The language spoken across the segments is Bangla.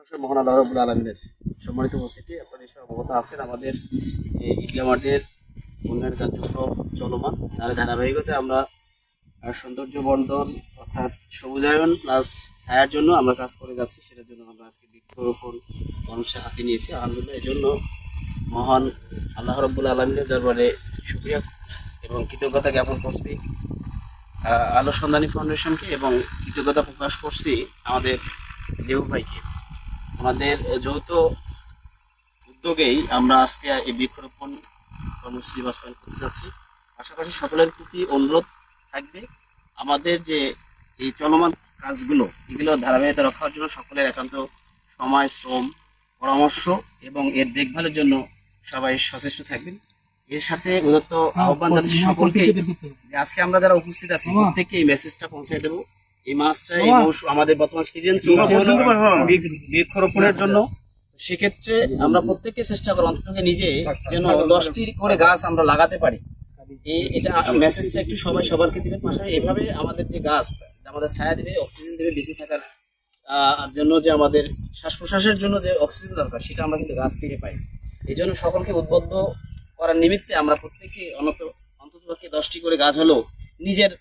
প্রশংসা মহান আল্লাহ রাব্বুল আলামিনের। সম্মানিত উপস্থিতি, আপনারা নিশ্চয়ই অবগত আছেন আমাদের যে ঈদগাহ মাঠের উন্নয়ন কার্যক্রম চলমান, তার ধারাবাহিকতায় আমরা সৌন্দর্য বর্ধন অর্থাৎ সবুজায়ন প্লাস ছায়ার জন্য আমরা কাজ করে যাচ্ছি। সেটার জন্য আমরা আজকে বৃক্ষরোপণ অনুষ্ঠান হাতে নিয়েছি। আলহামদুলিল্লাহ, এই জন্য মহান আল্লাহ রাব্বুল আলামিনের দরবারে শুকরিয়া এবং কৃতজ্ঞতা জ্ঞাপন করছি আলো সন্ধানী ফাউন্ডেশনকে, এবং কৃতজ্ঞতা প্রকাশ করছি আমাদের দেহু ভাইকে। আমাদের যৌথ উদ্যোগেই আমরা আজকে এই বৃক্ষরোপণ কর্মসূচি বাস্তবায়ন করতে যাচ্ছি। পাশাপাশি সকলের প্রতি অনুরোধ থাকবে, আমাদের যে এই চলমান কাজগুলো এগুলো ধারাবাহিকতা রক্ষার জন্য সকলের একান্ত সময়, শ্রম, পরামর্শ এবং এর দেখভালের জন্য সবাই সচেষ্ট থাকবেন। এর সাথে উদত্ত আহ্বান জানাচ্ছি সকলকে যে আজকে আমরা যারা উপস্থিত আছি প্রত্যেককে এই মেসেজটা পৌঁছে দেবো। এই মাসটা এই মৌসুম আমাদের বর্তমান সিজন চলছে হলো বৃক্ষরোপণের জন্য। সেক্ষেত্রে আমরা প্রত্যেককে চেষ্টা করব অন্তত নিজে যেন 10টি করে গাছ আমরা লাগাতে পারি। এটা মেসেজটা একটু সবাই সবারকে দিবেন। পাশাপাশি এভাবে আমাদের যে গাছ আমাদের ছায়া দেবে, অক্সিজেন দেবে, বেঁচে থাকার জন্য যে আমাদের শ্বাস প্রশ্বাসের জন্য যে অক্সিজেন দরকার সেটা আমরা কিন্তু গাছ থেকে পাই। এই জন্য সকলকে উদ্বুদ্ধ করার নিমিত্তে আমরা প্রত্যেককে অন্ততপক্ষে 10টি করে গাছ হলেও নিজের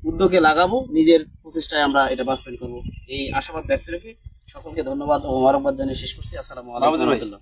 উদ্যোগে লাগাবো, নিজের প্রচেষ্টায় আমরা এটা বাস্তবায়ন করবো। এই আশাবাদ ব্যক্ত রেখে সকলকে ধন্যবাদ ও মোবারকবাদ জানিয়ে শেষ করছি। আসসালামু আলাইকুম ওয়া রাহমাতুল্লাহ।